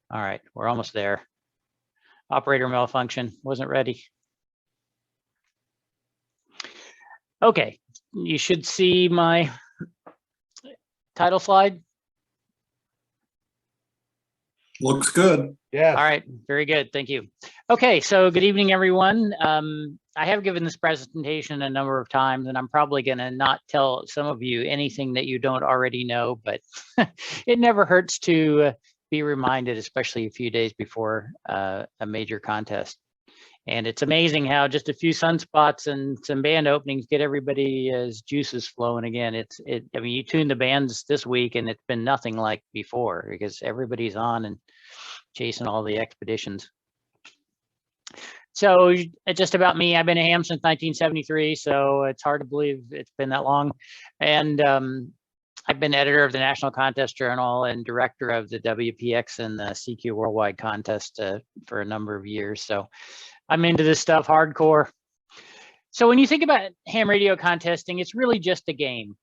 All right, we're almost there. Operator malfunction, wasn't ready. Okay, you should see my title slide. Looks good. Yeah. All right, very good, thank you. Okay, so good evening, everyone. I have given this presentation a number of times, and I'm probably gonna not tell some of you anything that you don't already know, but it never hurts to be reminded, especially a few days before a major contest. And it's amazing how just a few sunspots and some band openings get everybody's juices flowing again. I mean, you tune the bands this week and it's been nothing like before because everybody's on and chasing all the expeditions. So just about me, I've been a ham since 1973, so it's hard to believe it's been that long. And I've been editor of the National Contest Journal and director of the WPX and the CQ Worldwide Contest for a number of years. So I'm into this stuff hardcore. So when you think about ham radio contesting, it's really just a game.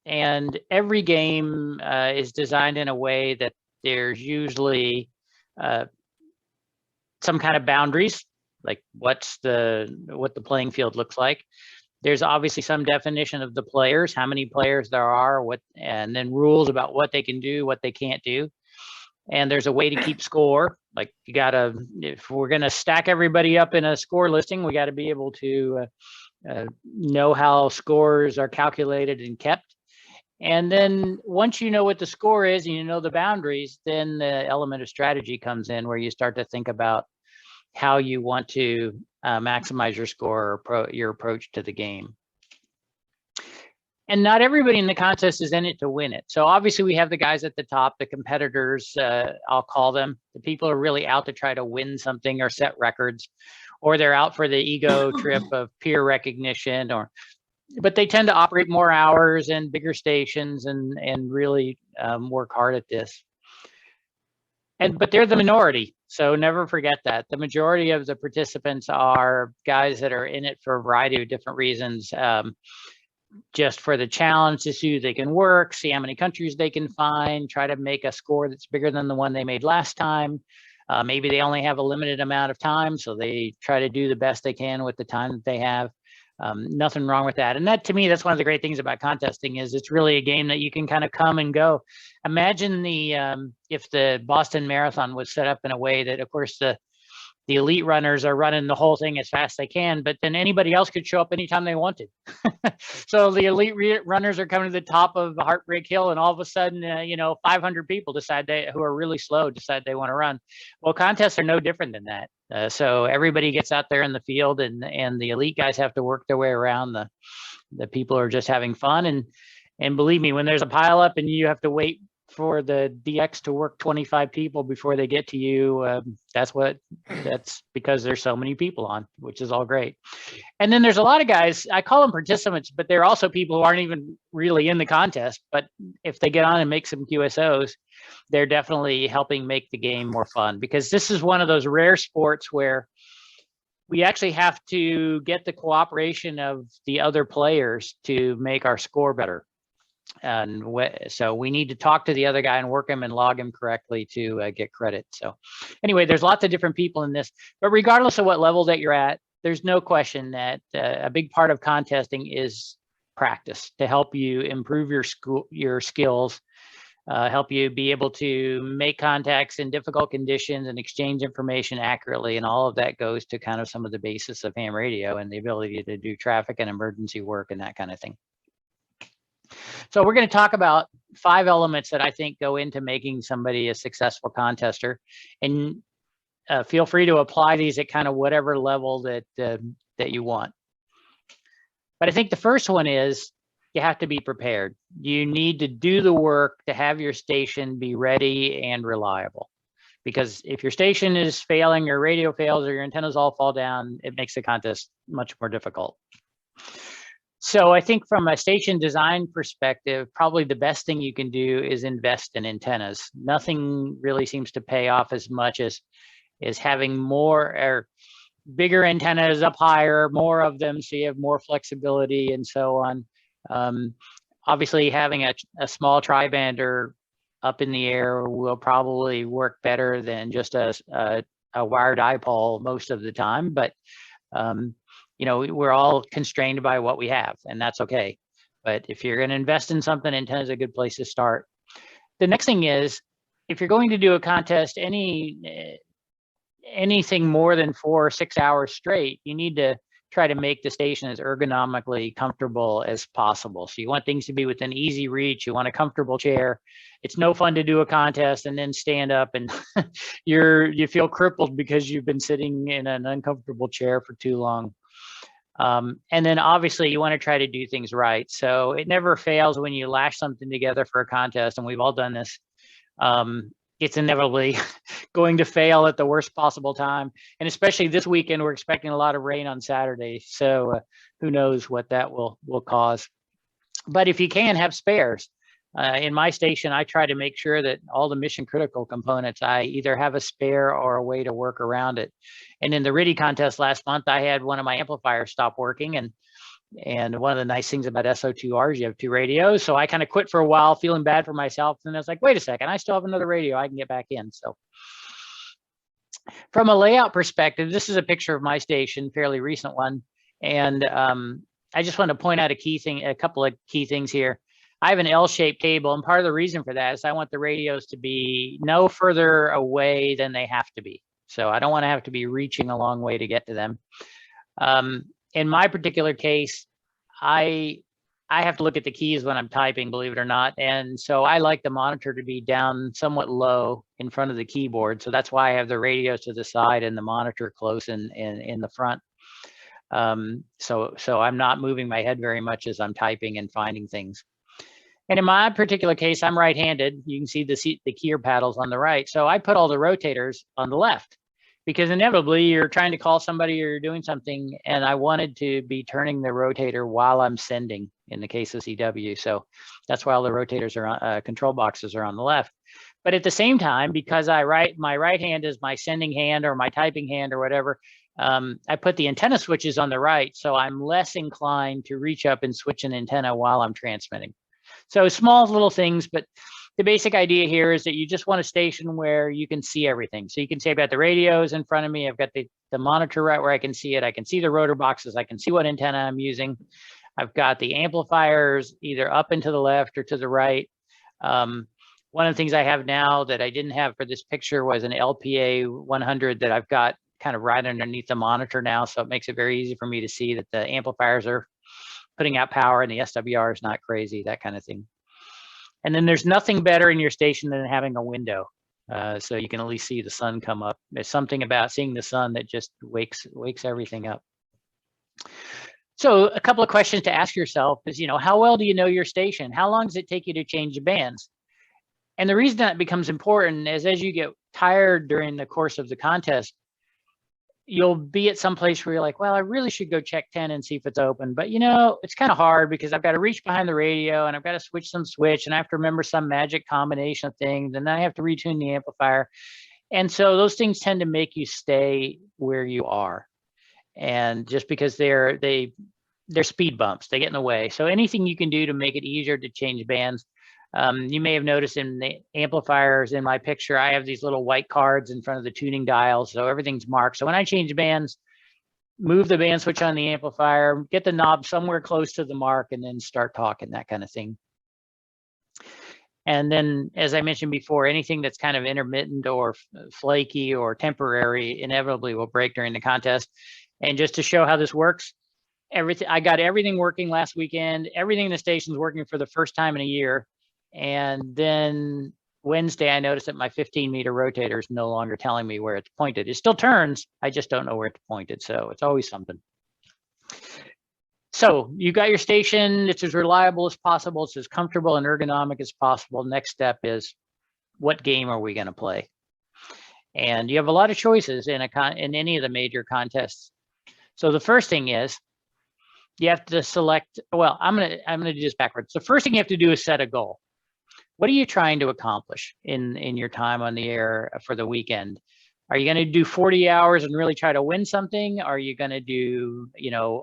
And every game is designed in a way that there's usually some kind of boundaries, like what the playing field looks like. There's obviously some definition of the players, how many players there are, and then rules about what they can do, what they can't do. And there's a way to keep score. Like you gotta, if we're gonna stack everybody up in a score listing, we gotta be able to know how scores are calculated and kept. And then once you know what the score is and you know the boundaries, then the element of strategy comes in where you start to think about how you want to maximize your score or your approach to the game. And not everybody in the contest is in it to win it. So obviously we have the guys at the top, the competitors, I'll call them, the people who are really out to try to win something or set records, or they're out for the ego trip of peer recognition, but they tend to operate more hours and bigger stations and really work hard at this. But they're the minority, so never forget that. The majority of the participants are guys that are in it for a variety of different reasons. Just for the challenge to see who they can work, see how many countries they can find, try to make a score that's bigger than the one they made last time. Maybe they only have a limited amount of time, so they try to do the best they can with the time that they have. Nothing wrong with that. And that, to me, that's one of the great things about contesting is it's really a game that you can kind of come and go. Imagine if the Boston Marathon was set up in a way that, of course, the elite runners are running the whole thing as fast as they can, but then anybody else could show up anytime they wanted. So the elite runners are coming to the top of the Heartbreak Hill, and all of a sudden, 500 people who are really slow decide they want to run. Well, contests are no different than that. So everybody gets out there in the field, and the elite guys have to work their way around the people who are just having fun. And believe me, when there's a pileup and you have to wait for the DX to work 25 people before they get to you, that's because there's so many people on, which is all great. And then there's a lot of guys, I call them participants, but they're also people who aren't even really in the contest, but if they get on and make some QSOs, they're definitely helping make the game more fun, because this is one of those rare sports where we actually have to get the cooperation of the other players to make our score better. And so we need to talk to the other guy and work him and log him correctly to get credit. So anyway, there's lots of different people in this, but regardless of what level that you're at, there's no question that a big part of contesting is practice to help you improve your skills, help you be able to make contacts in difficult conditions and exchange information accurately. And all of that goes to kind of some of the basis of ham radio and the ability to do traffic and emergency work and that kind of thing. So we're going to talk about 5 elements that I think go into making somebody a successful contester, and feel free to apply these at kind of whatever level that you want. But I think the first one is you have to be prepared. You need to do the work to have your station be ready and reliable. Because if your station is failing, your radio fails, or your antennas all fall down, it makes the contest much more difficult. So I think from a station design perspective, probably the best thing you can do is invest in antennas. Nothing really seems to pay off as much as having more or bigger antennas up higher, more of them, so you have more flexibility and so on. Obviously, having a small tri-bander up in the air will probably work better than just a wired dipole most of the time. But, we're all constrained by what we have, and that's okay. But if you're going to invest in something, antenna is a good place to start. The next thing is, if you're going to do a contest, anything more than 4 or 6 hours straight, you need to try to make the station as ergonomically comfortable as possible. So you want things to be within easy reach. You want a comfortable chair. It's no fun to do a contest and then stand up and you feel crippled because you've been sitting in an uncomfortable chair for too long. And then obviously you want to try to do things right. So it never fails when you lash something together for a contest, and we've all done this. It's inevitably going to fail at the worst possible time. And especially this weekend, we're expecting a lot of rain on Saturday. So who knows what that will cause. But if you can, have spares. In my station, I try to make sure that all the mission critical components, I either have a spare or a way to work around it. And in the RIDI contest last month, I had one of my amplifiers stop working. And one of the nice things about SO2R is you have 2 radios. So I kind of quit for a while, feeling bad for myself. And I was like, wait a second, I still have another radio. I can get back in. So from a layout perspective, this is a picture of my station, fairly recent one. And I just want to point out a couple of key things here. I have an L-shaped cable, and part of the reason for that is I want the radios to be no further away than they have to be. So I don't want to have to be reaching a long way to get to them. In my particular case, I have to look at the keys when I'm typing, believe it or not. And so I like the monitor to be down somewhat low in front of the keyboard. So that's why I have the radios to the side and the monitor close in the front. So I'm not moving my head very much as I'm typing and finding things. And in my particular case, I'm right-handed. You can see the keyer paddles on the right. So I put all the rotators on the left, because inevitably you're trying to call somebody or you're doing something, and I wanted to be turning the rotator while I'm sending in the case of CW. So that's why all the rotators are on, control boxes are on the left. But at the same time, because my right hand is my sending hand or my typing hand or whatever, I put the antenna switches on the right. So I'm less inclined to reach up and switch an antenna while I'm transmitting. So small little things, but the basic idea here is that you just want a station where you can see everything. So you can say I've got the radios in front of me. I've got the monitor right where I can see it. I can see the rotor boxes. I can see what antenna I'm using. I've got the amplifiers either up and to the left or to the right. One of the things I have now that I didn't have for this picture was an LPA 100 that I've got kind of right underneath the monitor now. So it makes it very easy for me to see that the amplifiers are putting out power and the SWR is not crazy, that kind of thing. And then there's nothing better in your station than having a window. So you can at least see the sun come up. There's something about seeing the sun that just wakes everything up. So a couple of questions to ask yourself is, how well do you know your station? How long does it take you to change the bands? And the reason that becomes important is as you get tired during the course of the contest, you'll be at some place where you're like, well, I really should go check 10 and see if it's open. But it's kind of hard because I've got to reach behind the radio and I've got to switch and I have to remember some magic combination of things. And then I have to retune the amplifier. And so those things tend to make you stay where you are. And just because they're speed bumps, they get in the way. So anything you can do to make it easier to change bands. You may have noticed in the amplifiers in my picture, I have these little white cards in front of the tuning dials. So everything's marked. So when I change bands, move the band switch on the amplifier, get the knob somewhere close to the mark, and then start talking, that kind of thing. And then, as I mentioned before, anything that's kind of intermittent or flaky or temporary inevitably will break during the contest. And just to show how this works, I got everything working last weekend. Everything in the station's working for the first time in a year. And then Wednesday, I noticed that my 15-meter rotator is no longer telling me where it's pointed. It still turns, I just don't know where it's pointed. So it's always something. So you got your station. It's as reliable as possible. It's as comfortable and ergonomic as possible. Next step is, what game are we going to play? And you have a lot of choices in any of the major contests. So the first thing is, you have to select. Well, I'm gonna do this backwards. The first thing you have to do is set a goal. What are you trying to accomplish in your time on the air for the weekend? Are you going to do 40 hours and really try to win something? Are you going to do,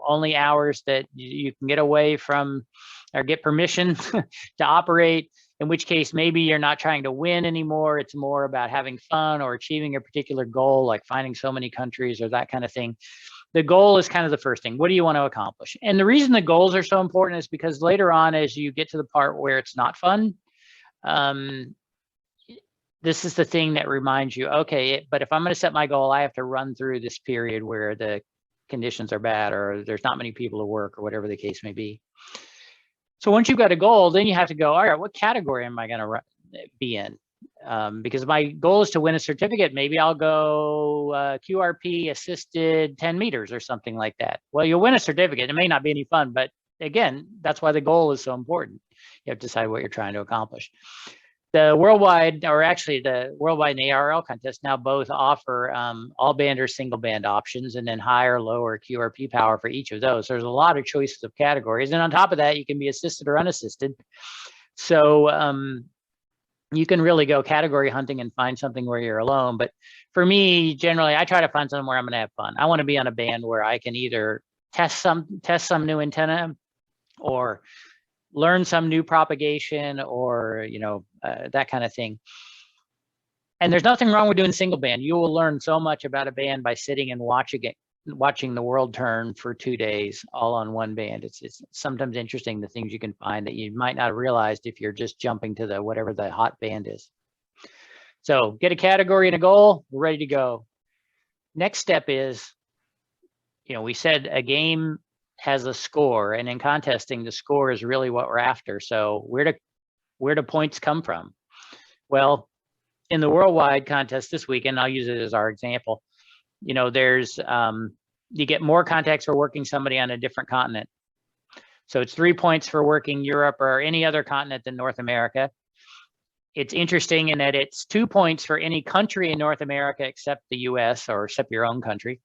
only hours that you can get away from or get permission to operate? in which case maybe you're not trying to win anymore. It's more about having fun or achieving a particular goal, like finding so many countries or that kind of thing. The goal is kind of the first thing. What do you want to accomplish? And the reason the goals are so important is because later on, as you get to the part where it's not fun, this is the thing that reminds you, okay, but if I'm going to set my goal, I have to run through this period where the conditions are bad or there's not many people to work or whatever the case may be. So once you've got a goal, then you have to go, all right, what category am I going to be in? Because my goal is to win a certificate. Maybe I'll go QRP assisted 10 meters or something like that. Well, you'll win a certificate. It may not be any fun, but again, that's why the goal is so important. You have to decide what you're trying to accomplish. The worldwide, or actually the worldwide and the ARL contest now both offer all band or single band options, and then higher, lower QRP power for each of those. There's a lot of choices of categories. And on top of that, you can be assisted or unassisted. So you can really go category hunting and find something where you're alone. But for me, generally, I try to find something where I'm going to have fun. I want to be on a band where I can either test some new antenna or learn some new propagation or, that kind of thing. And there's nothing wrong with doing single band. You will learn so much about a band by sitting and watching the world turn for 2 days all on one band. It's sometimes interesting the things you can find that you might not have realized if you're just jumping to whatever the hot band is. So get a category and a goal, we're ready to go. Next step is, we said a game has a score, and in contesting, the score is really what we're after. So where do points come from? Well, in the worldwide contest this weekend, I'll use it as our example. There's you get more contacts for working somebody on a different continent. So it's 3 points for working Europe or any other continent than North America. It's interesting in that it's 2 points for any country in North America except the US or except your own country.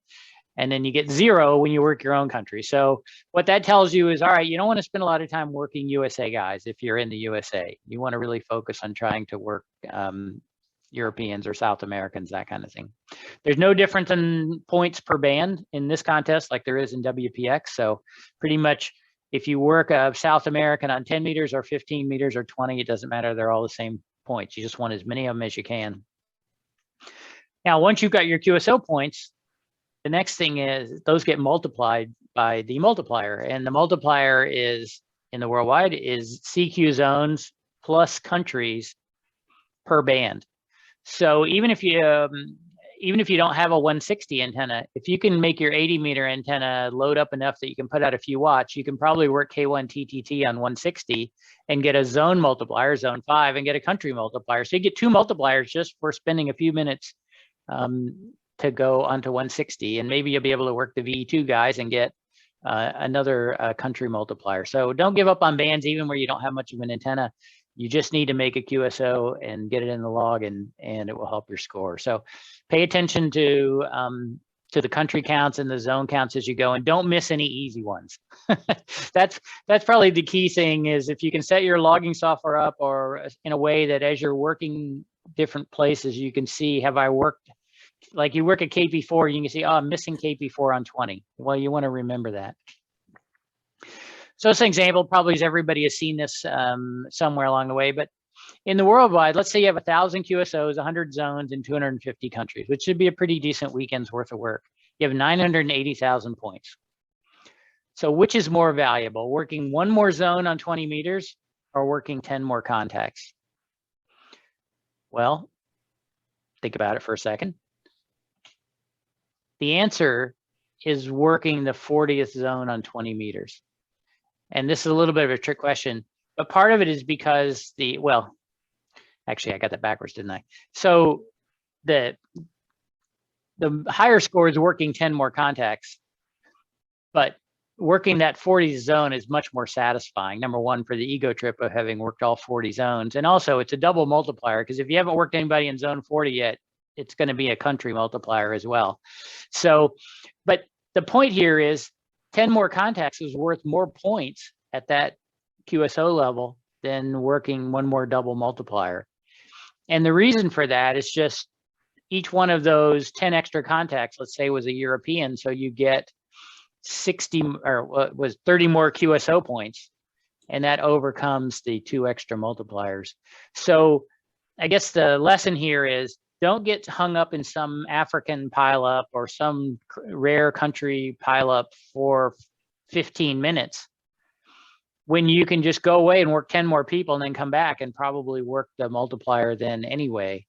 And then you get 0 when you work your own country. So what that tells you is, all right, you don't want to spend a lot of time working USA guys if you're in the USA. You want to really focus on trying to work Europeans or South Americans, that kind of thing. There's no difference in points per band in this contest like there is in WPX. So pretty much if you work a South American on 10 meters or 15 meters or 20, it doesn't matter. They're all the same points. You just want as many of them as you can. Now, once you've got your QSO points, the next thing is those get multiplied by the multiplier. And the multiplier is, in the worldwide, is CQ zones plus countries per band. So even if you don't have a 160 antenna, if you can make your 80 meter antenna load up enough that you can put out a few watts, you can probably work K1 TTT on 160 and get a zone multiplier, zone 5, and get a country multiplier. So you get 2 multipliers just for spending a few minutes to go onto 160, and maybe you'll be able to work the VE2 guys and get another country multiplier. So don't give up on bands even where you don't have much of an antenna. You just need to make a QSO and get it in the log, and it will help your score. So pay attention to the country counts and the zone counts as you go, and don't miss any easy ones. That's probably the key thing, is if you can set your logging software up or in a way that as you're working different places, you can see, have I worked, like you work at KP4, you can see, oh, I'm missing KP4 on 20. Well, you want to remember that. So it's an example, probably as everybody has seen this somewhere along the way, but in the worldwide, let's say you have 1,000 QSOs, 100 zones in 250 countries, which should be a pretty decent weekend's worth of work. You have 980,000 points. So which is more valuable, working one more zone on 20 meters or working 10 more contacts? Well, think about it for a second. The answer is working the 40th zone on 20 meters. And this is a little bit of a trick question, but part of it is because well, actually I got that backwards, didn't I? So the higher score is working 10 more contacts, but working that 40 zone is much more satisfying. Number one, for the ego trip of having worked all 40 zones. And also it's a double multiplier, because if you haven't worked anybody in zone 40 yet, it's going to be a country multiplier as well. So, but the point here is 10 more contacts is worth more points at that QSO level than working one more double multiplier. And the reason for that is just each one of those 10 extra contacts, let's say, was a European, so you get 60 or was 30 more QSO points. and that overcomes the 2 extra multipliers. So I guess the lesson here is don't get hung up in some African pileup or some rare country pileup for 15 minutes when you can just go away and work 10 more people and then come back and probably work the multiplier then anyway.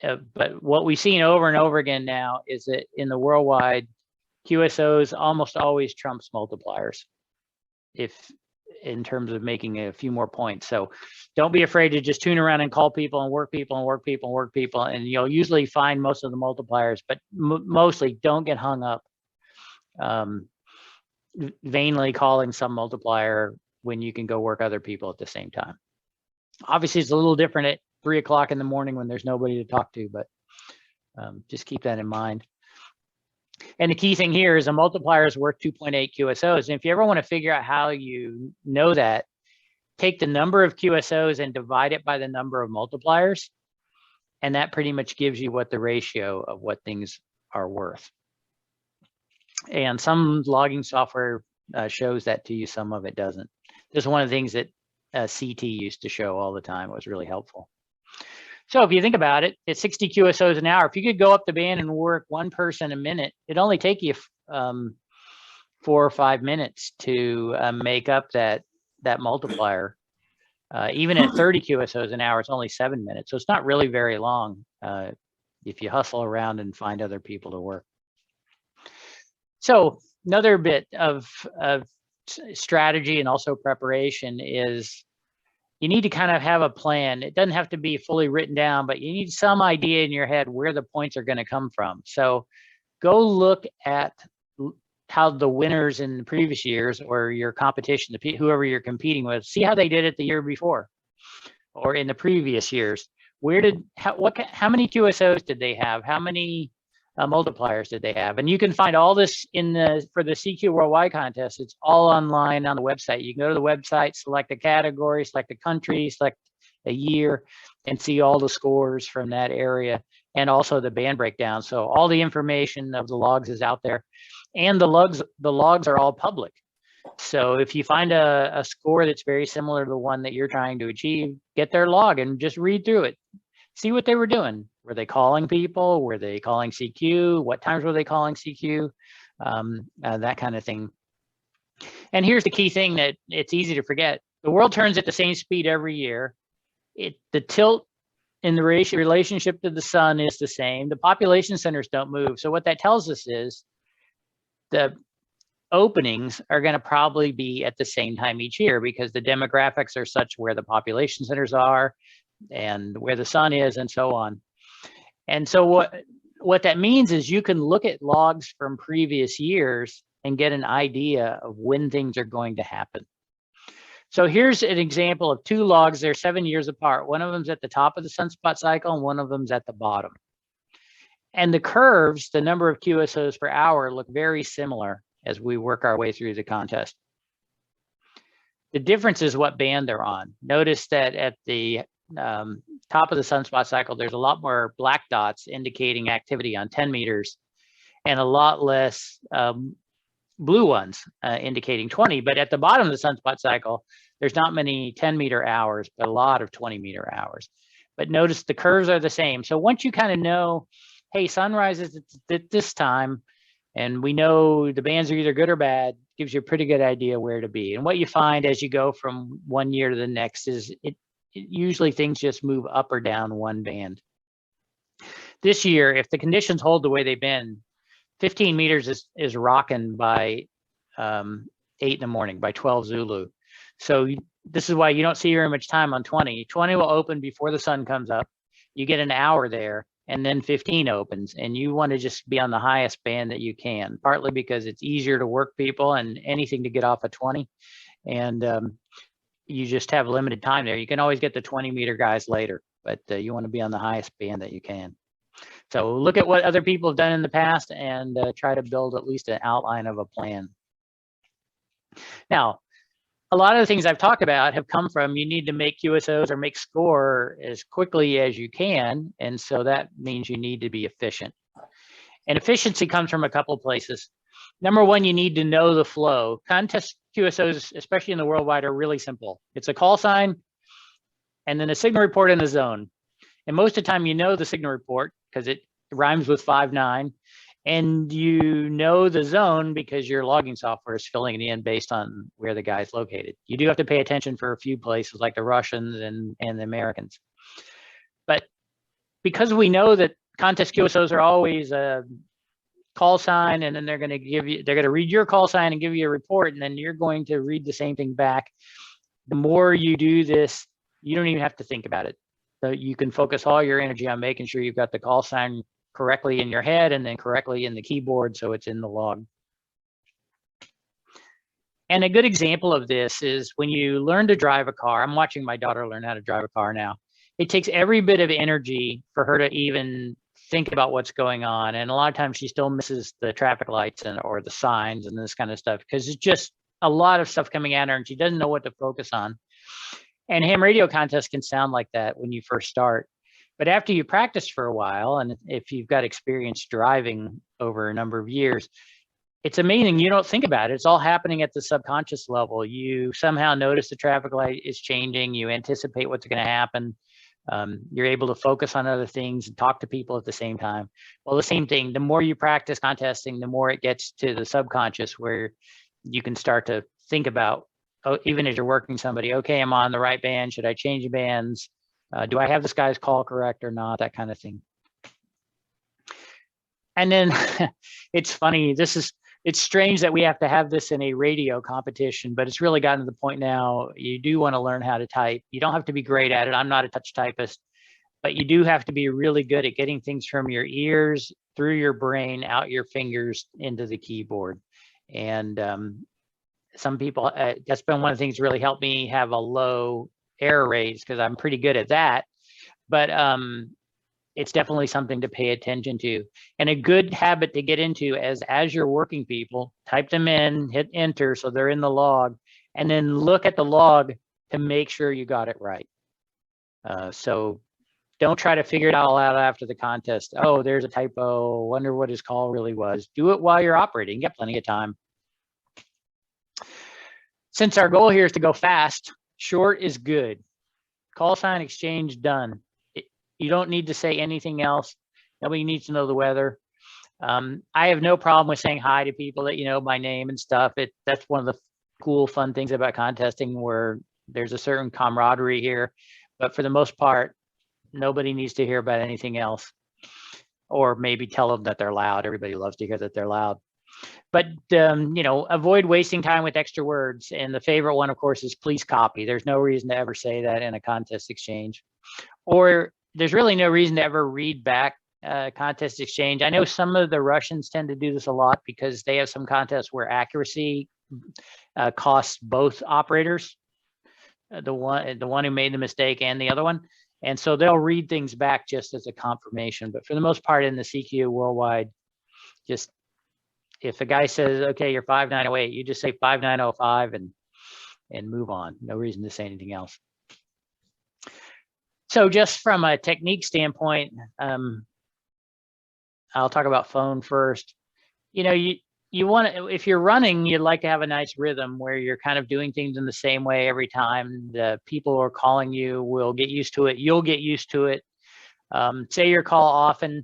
But what we've seen over and over again now is that in the worldwide, QSOs almost always trumps multipliers if in terms of making a few more points. So don't be afraid to just tune around and call people and work people and work people and work people, and you'll usually find most of the multipliers, but mostly don't get hung up vainly calling some multiplier when you can go work other people at the same time. Obviously, it's a little different at 3 o'clock in the morning when there's nobody to talk to, but just keep that in mind. And the key thing here is a multiplier is worth 2.8 QSOs. And if you ever want to figure out how you know that, take the number of QSOs and divide it by the number of multipliers. And that pretty much gives you what the ratio of what things are worth. And some logging software shows that to you, some of it doesn't. This is one of the things that CT used to show all the time. It was really helpful. So if you think about it, at 60 QSOs an hour, if you could go up the band and work 1 person a minute, it'd only take you 4 or 5 minutes to make up that multiplier. Even at 30 QSOs an hour, it's only 7 minutes. So it's not really very long if you hustle around and find other people to work. So another bit of strategy and also preparation is you need to kind of have a plan. It doesn't have to be fully written down, but you need some idea in your head where the points are going to come from. So go look at how the winners in the previous years or your competition, whoever you're competing with, see how they did it the year before or in the previous years. How many QSOs did they have? How many multipliers did they have? And you can find all this for the CQ Worldwide contest. It's all online on the website. You can go to the website, select a category, select a country, select a year, and see all the scores from that area and also the band breakdown. So all the information of the logs is out there, and the logs are all public. So if you find a score that's very similar to the one that you're trying to achieve, get their log and just read through it. See what they were doing. Were they calling people? Were they calling CQ? What times were they calling CQ? That kind of thing. And here's the key thing that it's easy to forget. The world turns at the same speed every year. The tilt in the relationship to the sun is the same. The population centers don't move. So what that tells us is the openings are going to probably be at the same time each year because the demographics are such where the population centers are and where the sun is and so on. And so what that means is you can look at logs from previous years and get an idea of when things are going to happen. So here's an example of 2 logs. They're 7 years apart. One of them's at the top of the sunspot cycle and one of them's at the bottom. And the curves, the number of QSOs per hour, look very similar as we work our way through the contest. The difference is what band they're on. Notice that at the top of the sunspot cycle, there's a lot more black dots indicating activity on 10 meters and a lot less blue ones indicating 20. But at the bottom of the sunspot cycle, there's not many 10-meter hours, but a lot of 20-meter hours. But notice the curves are the same. So once you kind of know, hey, sunrise is at this time, and we know the bands are either good or bad, gives you a pretty good idea where to be. And what you find as you go from one year to the next is usually things just move up or down one band. This year, if the conditions hold the way they've been, 15 meters is rocking by 8 in the morning, by 12 Zulu. So this is why you don't see very much time on 20. 20 will open before the sun comes up. You get an hour there, and then 15 opens, and you want to just be on the highest band that you can, partly because it's easier to work people and anything to get off of 20. And you just have limited time there. You can always get the 20-meter guys later, but you want to be on the highest band that you can. So look at what other people have done in the past and try to build at least an outline of a plan. Now, a lot of the things I've talked about have come from you need to make QSOs or make score as quickly as you can. And so that means you need to be efficient. And efficiency comes from a couple places. Number one, you need to know the flow. Contests QSOs, especially in the worldwide, are really simple. It's a call sign and then a signal report in the zone. And most of the time, you know the signal report because it rhymes with 5.9, and you know the zone because your logging software is filling it in based on where the guy's located. You do have to pay attention for a few places like the Russians and the Americans. But because we know that contest QSOs are always a call sign, and then they're going to read your call sign and give you a report, and then you're going to read the same thing back. The more you do this, you don't even have to think about it. So you can focus all your energy on making sure you've got the call sign correctly in your head and then correctly in the keyboard so it's in the log. And a good example of this is when you learn to drive a car. I'm watching my daughter learn how to drive a car now. It takes every bit of energy for her to even think about what's going on. And a lot of times she still misses the traffic lights or the signs and this kind of stuff because it's just a lot of stuff coming at her and she doesn't know what to focus on. And ham radio contests can sound like that when you first start. But after you practice for a while, and if you've got experience driving over a number of years, it's amazing. You don't think about it. It's all happening at the subconscious level. You somehow notice the traffic light is changing. You anticipate what's going to happen. You're able to focus on other things and talk to people at the same time. Well, the same thing, the more you practice contesting, the more it gets to the subconscious where you can start to think about, oh, even as you're working somebody, okay, I'm on the right band. Should I change the bands? Do I have this guy's call correct or not? That kind of thing. And then it's funny, it's strange that we have to have this in a radio competition, but it's really gotten to the point now, you do want to learn how to type. You don't have to be great at it. I'm not a touch typist, but you do have to be really good at getting things from your ears, through your brain, out your fingers, into the keyboard. And some people, that's been one of the things that really helped me have a low error rate because I'm pretty good at that. But it's definitely something to pay attention to, and a good habit to get into as you're working people, type them in, hit enter so they're in the log, and then look at the log to make sure you got it right. So don't try to figure it all out after the contest. Oh, there's a typo, wonder what his call really was. Do it while you're operating. You got plenty of time. Since our goal here is to go fast, short is good. Call sign exchange done. You don't need to say anything else. Nobody needs to know the weather. I have no problem with saying hi to people that you know by name and stuff. That's one of the cool, fun things about contesting where there's a certain camaraderie here. But for the most part, nobody needs to hear about anything else. Or maybe tell them that they're loud. Everybody loves to hear that they're loud. But, avoid wasting time with extra words. And the favorite one, of course, is please copy. There's no reason to ever say that in a contest exchange. Or there's really no reason to ever read back contest exchange. I know some of the Russians tend to do this a lot because they have some contests where accuracy costs both operators, the one who made the mistake and the other one. And so they'll read things back just as a confirmation. But for the most part in the CQ worldwide, just if a guy says, okay, you're 5908, you just say 5905 and move on. No reason to say anything else. So just from a technique standpoint, I'll talk about phone first. You want to, if you're running, you'd like to have a nice rhythm where you're kind of doing things in the same way every time. The people who are calling you will get used to it. You'll get used to it. Say your call often.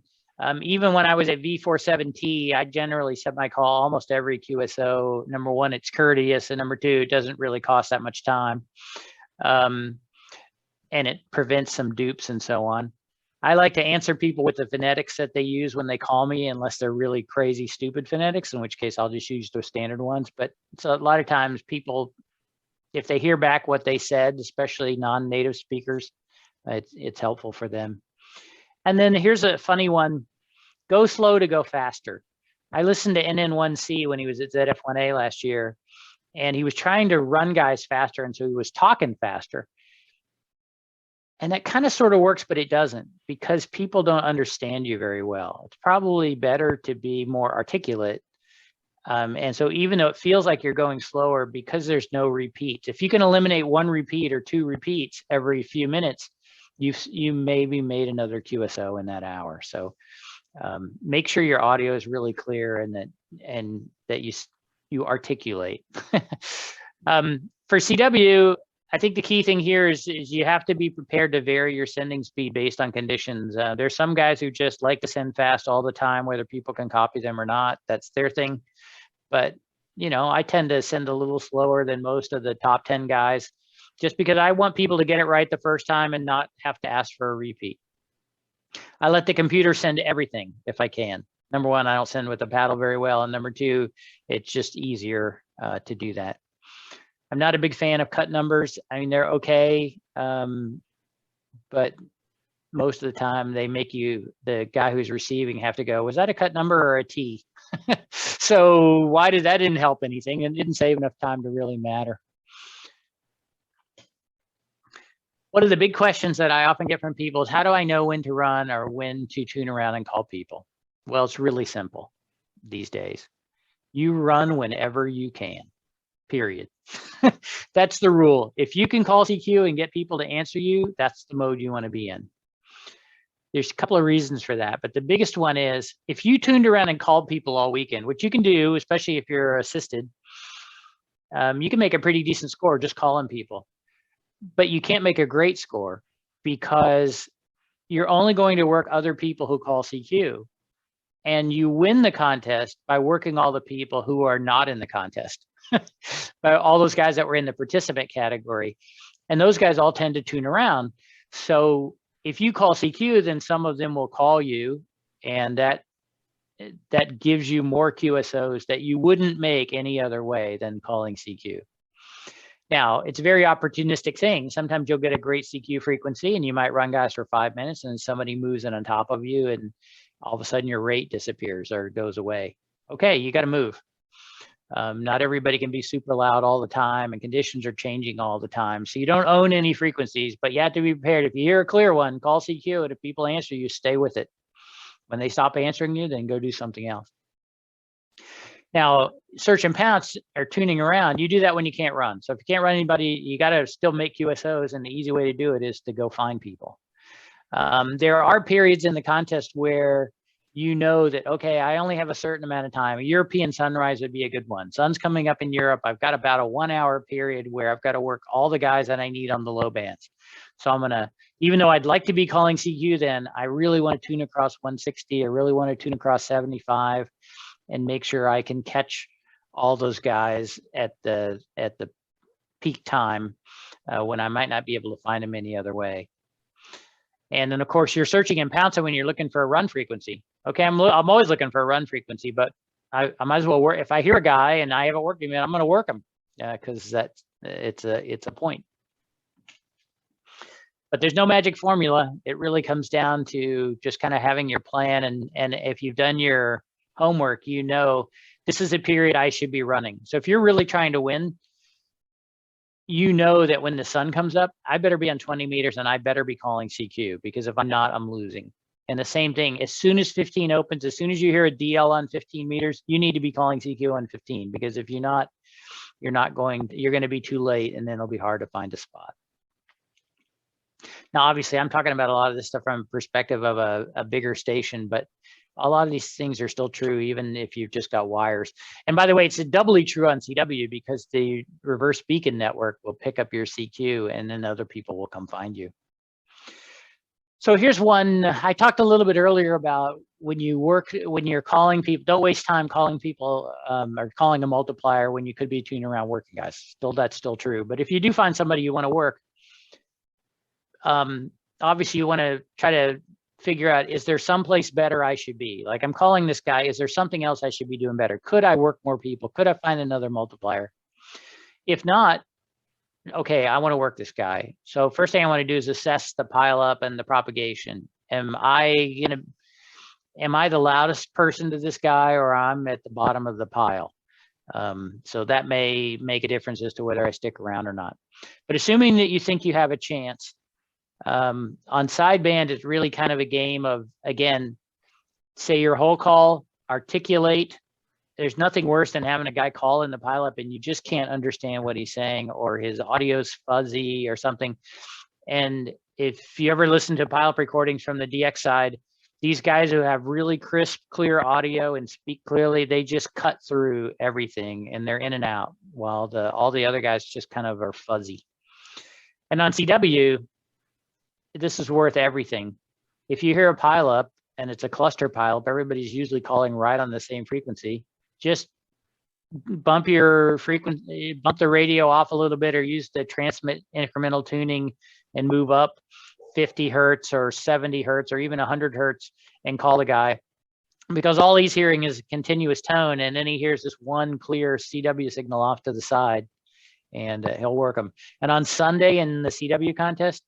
Even when I was at V47T, I generally set my call almost every QSO. Number one, it's courteous, and number two, it doesn't really cost that much time. And it prevents some dupes and so on. I like to answer people with the phonetics that they use when they call me, unless they're really crazy, stupid phonetics, in which case I'll just use the standard ones. But so a lot of times people, if they hear back what they said, especially non-native speakers, it's helpful for them. And then here's a funny one, go slow to go faster. I listened to NN1C when he was at ZF1A last year, and he was trying to run guys faster, and so he was talking faster. And that kind of sort of works, but it doesn't, because people don't understand you very well. It's probably better to be more articulate. And so even though it feels like you're going slower, because there's no repeats, if you can eliminate one repeat or two repeats every few minutes, you maybe made another QSO in that hour. So make sure your audio is really clear and that you articulate. For CW, I think the key thing here is you have to be prepared to vary your sending speed based on conditions. There's some guys who just like to send fast all the time, whether people can copy them or not. That's their thing. But, you know, I tend to send a little slower than most of the top 10 guys, just because I want people to get it right the first time and not have to ask for a repeat. I let the computer send everything if I can. Number one, I don't send with the paddle very well. And number two, it's just easier to do that. I'm not a big fan of cut numbers. I mean, they're okay, but most of the time they make you, the guy who's receiving, have to go, was that a cut number or a T? So why did that didn't help anything and didn't save enough time to really matter. One of the big questions that I often get from people is, how do I know when to run or when to tune around and call people? Well, it's really simple these days. You run whenever you can, period. That's the rule. If you can call CQ and get people to answer you, that's the mode you want to be in. There's a couple of reasons for that, but the biggest one is if you tuned around and called people all weekend, which you can do, especially if you're assisted, you can make a pretty decent score just calling people, but you can't make a great score because you're only going to work other people who call CQ, and you win the contest by working all the people who are not in the contest. By all those guys that were in the participant category, and those guys all tend to tune around. So if you call CQ, then some of them will call you, and that gives you more QSOs that you wouldn't make any other way than calling CQ. Now, it's a very opportunistic thing. Sometimes you'll get a great CQ frequency and you might run guys for 5 minutes and somebody moves in on top of you and all of a sudden your rate disappears or goes away. Okay, you got to move. Not everybody can be super loud all the time, and conditions are changing all the time. So you don't own any frequencies, but you have to be prepared. If you hear a clear one, call CQ, and if people answer you, stay with it. When they stop answering you, then go do something else. Now, search and pounce or tuning around, you do that when you can't run. So if you can't run anybody, you got to still make QSOs, and the easy way to do it is to go find people. There are periods in the contest where you know that, okay, I only have a certain amount of time. A European sunrise would be a good one. Sun's coming up in Europe. I've got about a 1 hour period where I've got to work all the guys that I need on the low bands. So I'm gonna, even though I'd like to be calling CQ then, I really want to tune across 160. I really want to tune across 75 and make sure I can catch all those guys at the peak time when I might not be able to find them any other way. And then of course you're searching and pouncing when you're looking for a run frequency. Okay, I'm always looking for a run frequency, but I might as well work. If I hear a guy and I haven't worked him yet, I'm going to work him because it's a point. But there's no magic formula. It really comes down to just kind of having your plan, and if you've done your homework, you know this is a period I should be running. So if you're really trying to win, you know that when the sun comes up, I better be on 20 meters and I better be calling CQ, because if I'm not, I'm losing. And the same thing, as soon as 15 opens, as soon as you hear a DL on 15 meters, you need to be calling CQ on 15, because if you're not, you're going to be too late, and then it'll be hard to find a spot. Now, obviously, I'm talking about a lot of this stuff from a perspective of a bigger station, but a lot of these things are still true, even if you've just got wires. And by the way, it's doubly true on CW, because the reverse beacon network will pick up your CQ, and then other people will come find you. So here's one. I talked a little bit earlier about when you're calling people, don't waste time calling people or calling a multiplier when you could be tuning around working guys. That's still true. But if you do find somebody you want to work, obviously you want to try to figure out, is there someplace better I should be? Like, I'm calling this guy, is there something else I should be doing better? Could I work more people? Could I find another multiplier? If not, okay, I want to work this guy. So first thing I want to do is assess the pileup and the propagation. Am I the loudest person to this guy, or I'm at the bottom of the pile? So that may make a difference as to whether I stick around or not. But assuming that you think you have a chance, on sideband, it's really kind of a game of, again, say your whole call, articulate. There's nothing worse than having a guy call in the pileup and you just can't understand what he's saying, or his audio's fuzzy or something. And if you ever listen to pileup recordings from the DX side, These guys who have really crisp, clear audio and speak clearly, they just cut through everything and they're in and out, while all the other guys just kind of are fuzzy. And on CW, this is worth everything. If you hear a pileup and it's a cluster pileup, everybody's usually calling right on the same frequency. Just bump your frequency, bump the radio off a little bit, or use the transmit incremental tuning and move up 50 hertz or 70 hertz or even 100 hertz and call the guy, because all he's hearing is a continuous tone, and then he hears this one clear CW signal off to the side, and he'll work them. And on Sunday in the CW contest,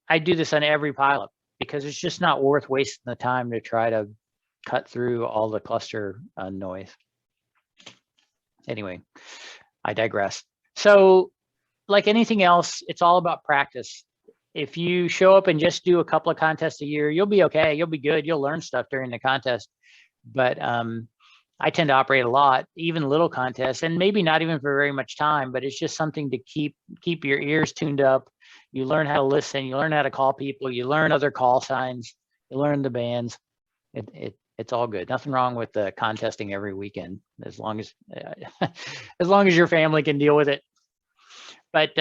I do this on every pileup, because it's just not worth wasting the time to try to cut through all the cluster noise. Anyway, I digress. So like anything else, it's all about practice. If you show up and just do a couple of contests a year, you'll be okay. You'll be good. You'll learn stuff during the contest. But I tend to operate a lot, even little contests, and maybe not even for very much time, but it's just something to keep your ears tuned up. You learn how to listen. You learn how to call people. You learn other call signs. You learn the bands. It's all good. Nothing wrong with contesting every weekend, as long as your family can deal with it. But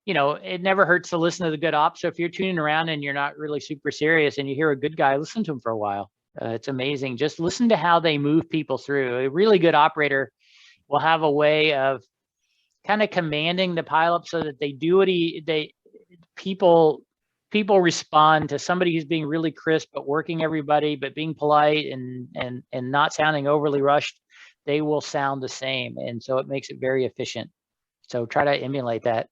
you know, it never hurts to listen to the good ops. So if you're tuning around and you're not really super serious and you hear a good guy, listen to him for a while. It's amazing. Just listen to how they move people through. A really good operator will have a way of kind of commanding the pileup so that they do what people respond to somebody who's being really crisp, but working everybody, but being polite and not sounding overly rushed. They will sound the same. And so it makes it very efficient. So try to emulate that.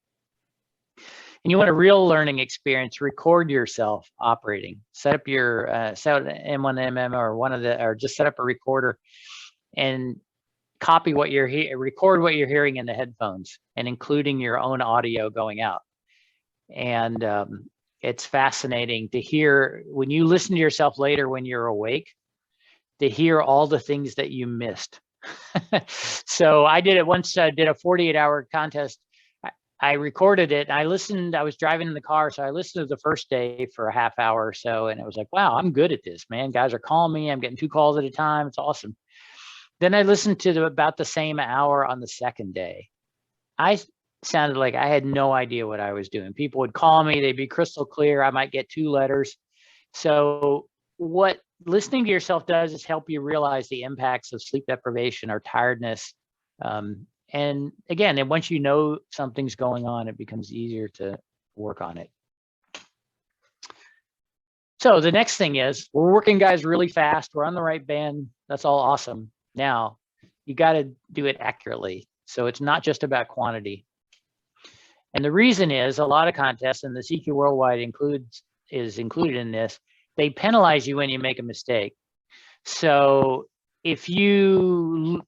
And you want a real learning experience, record yourself operating. Set up your set M1MM or just set up a recorder and copy what you're record what you're hearing in the headphones, and including your own audio going out. And it's fascinating to hear when you listen to yourself later when you're awake, to hear all the things that you missed. So I did it once. I did a 48-hour contest. I recorded it. I listened. I was driving in the car, so I listened to the first day for a half hour or so, and it was like, wow, I'm good at this, man. Guys are calling me. I'm getting 2 calls at a time. It's awesome. Then I listened to about the same hour on the second day. I sounded like I had no idea what I was doing. People would call me. They'd be crystal clear. I might get 2 letters. So what listening to yourself does is help you realize the impacts of sleep deprivation or tiredness. And again, and once you know something's going on, it becomes easier to work on it. So the next thing is, we're working guys really fast. We're on the right band. That's all awesome. Now, you got to do it accurately. So it's not just about quantity. And the reason is a lot of contests, and the CQ Worldwide is included in this, they penalize you when you make a mistake. So if you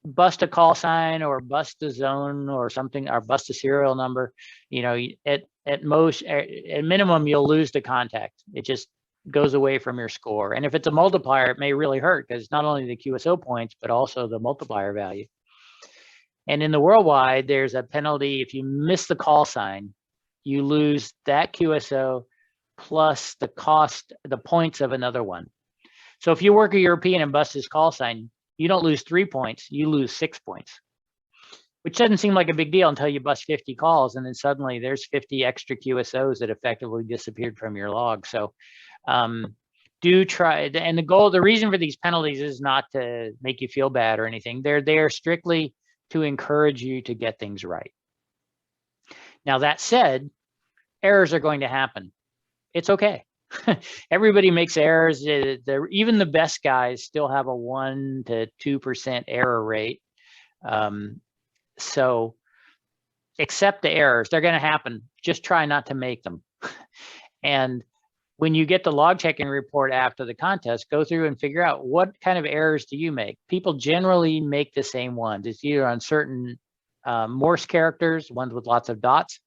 bust a call sign or bust a zone or something, or bust a serial number, you know, at minimum, you'll lose the contact. It just goes away from your score. And if it's a multiplier, it may really hurt, because it's not only the QSO points, but also the multiplier value. And in the worldwide, there's a penalty. If you miss the call sign, you lose that QSO plus the cost, the points of another one. So if you work a European and bust his call sign, you don't lose 3 points, you lose 6 points, which doesn't seem like a big deal until you bust 50 calls, and then suddenly there's 50 extra QSOs that effectively disappeared from your log. So do try, and the reason for these penalties is not to make you feel bad or anything. They're there strictly to encourage you to get things right. Now, that said, errors are going to happen. It's okay. Everybody makes errors. Even the best guys still have a 1 to 2% error rate. So accept the errors. They're going to happen. Just try not to make them. And when you get the log checking report after the contest, go through and figure out what kind of errors do you make. People generally make the same ones. It's either on certain Morse characters, ones with lots of dots,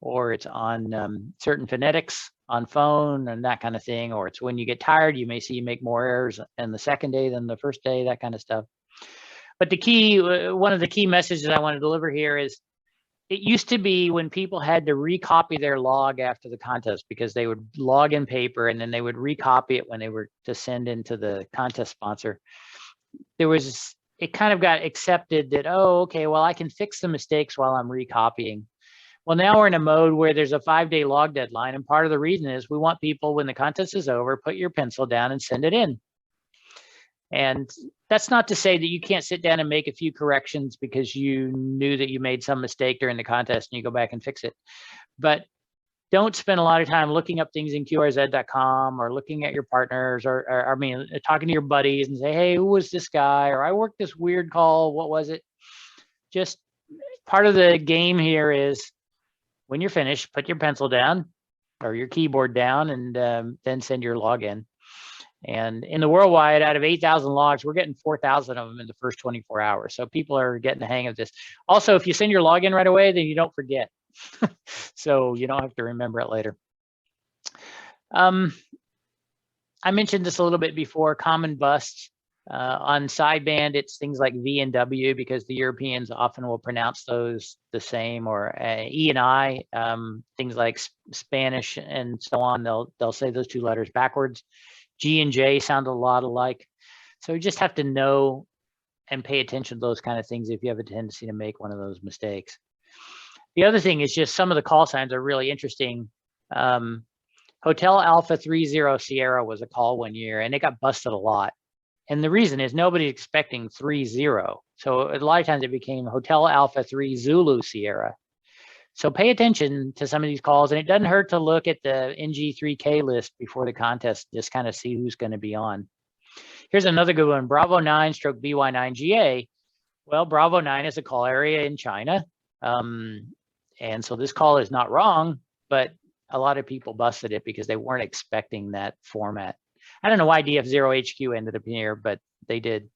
or it's on certain phonetics on phone and that kind of thing, or it's when you get tired, you may see you make more errors in the second day than the first day, that kind of stuff. But the key, one of the key messages I want to deliver here is it used to be when people had to recopy their log after the contest because they would log in paper and then they would recopy it when they were to send into the contest sponsor. It kind of got accepted that, oh, okay, well, I can fix the mistakes while I'm recopying. Well, now we're in a mode where there's a 5-day log deadline. And part of the reason is we want people, when the contest is over, put your pencil down and send it in. And that's not to say that you can't sit down and make a few corrections because you knew that you made some mistake during the contest and you go back and fix it. But don't spend a lot of time looking up things in QRZ.com or looking at your partners or I mean, talking to your buddies and say, hey, who was this guy? Or I worked this weird call. What was it? Just part of the game here is when you're finished, put your pencil down or your keyboard down and then send your log in. And in the worldwide, out of 8,000 logs, we're getting 4,000 of them in the first 24 hours. So people are getting the hang of this. Also, if you send your login right away, then you don't forget. So you don't have to remember it later. I mentioned this a little bit before, common busts. On sideband, it's things like V and W because the Europeans often will pronounce those the same, or E and I, things like Spanish and so on. They'll say those two letters backwards. G and J sound a lot alike. So you just have to know and pay attention to those kind of things if you have a tendency to make one of those mistakes. The other thing is just some of the call signs are really interesting. Hotel Alpha 30 Sierra was a call one year and it got busted a lot. And the reason is nobody's expecting 30. So a lot of times it became Hotel Alpha 3 Zulu Sierra. So pay attention to some of these calls, and it doesn't hurt to look at the NG3K list before the contest, just kind of see who's going to be on. Here's another good one, Bravo 9 stroke BY9GA. Well, Bravo 9 is a call area in China. And so this call is not wrong, but a lot of people busted it because they weren't expecting that format. I don't know why DF0HQ ended up here, but they did.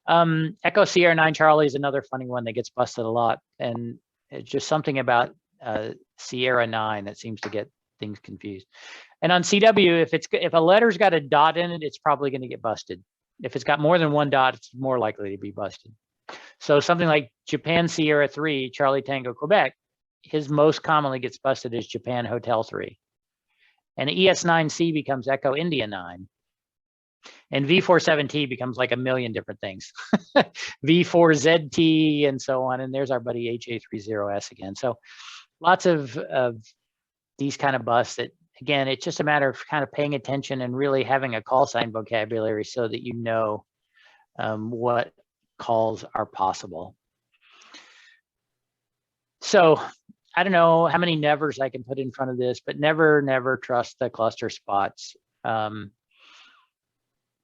Echo Sierra 9 Charlie is another funny one that gets busted a lot. And it's just something about Sierra 9 that seems to get things confused. And on CW, if a letter's got a dot in it, it's probably going to get busted. If it's got more than one dot, it's more likely to be busted. So something like Japan Sierra 3 Charlie Tango Quebec, his most commonly gets busted as Japan Hotel 3. And ES9C becomes Echo India 9. And V47T becomes like a million different things. V4ZT and so on. And there's our buddy HA30S again. So lots of these kind of busts that, again, it's just a matter of kind of paying attention and really having a call sign vocabulary so that you know what calls are possible. So I don't know how many nevers I can put in front of this, but never trust the cluster spots.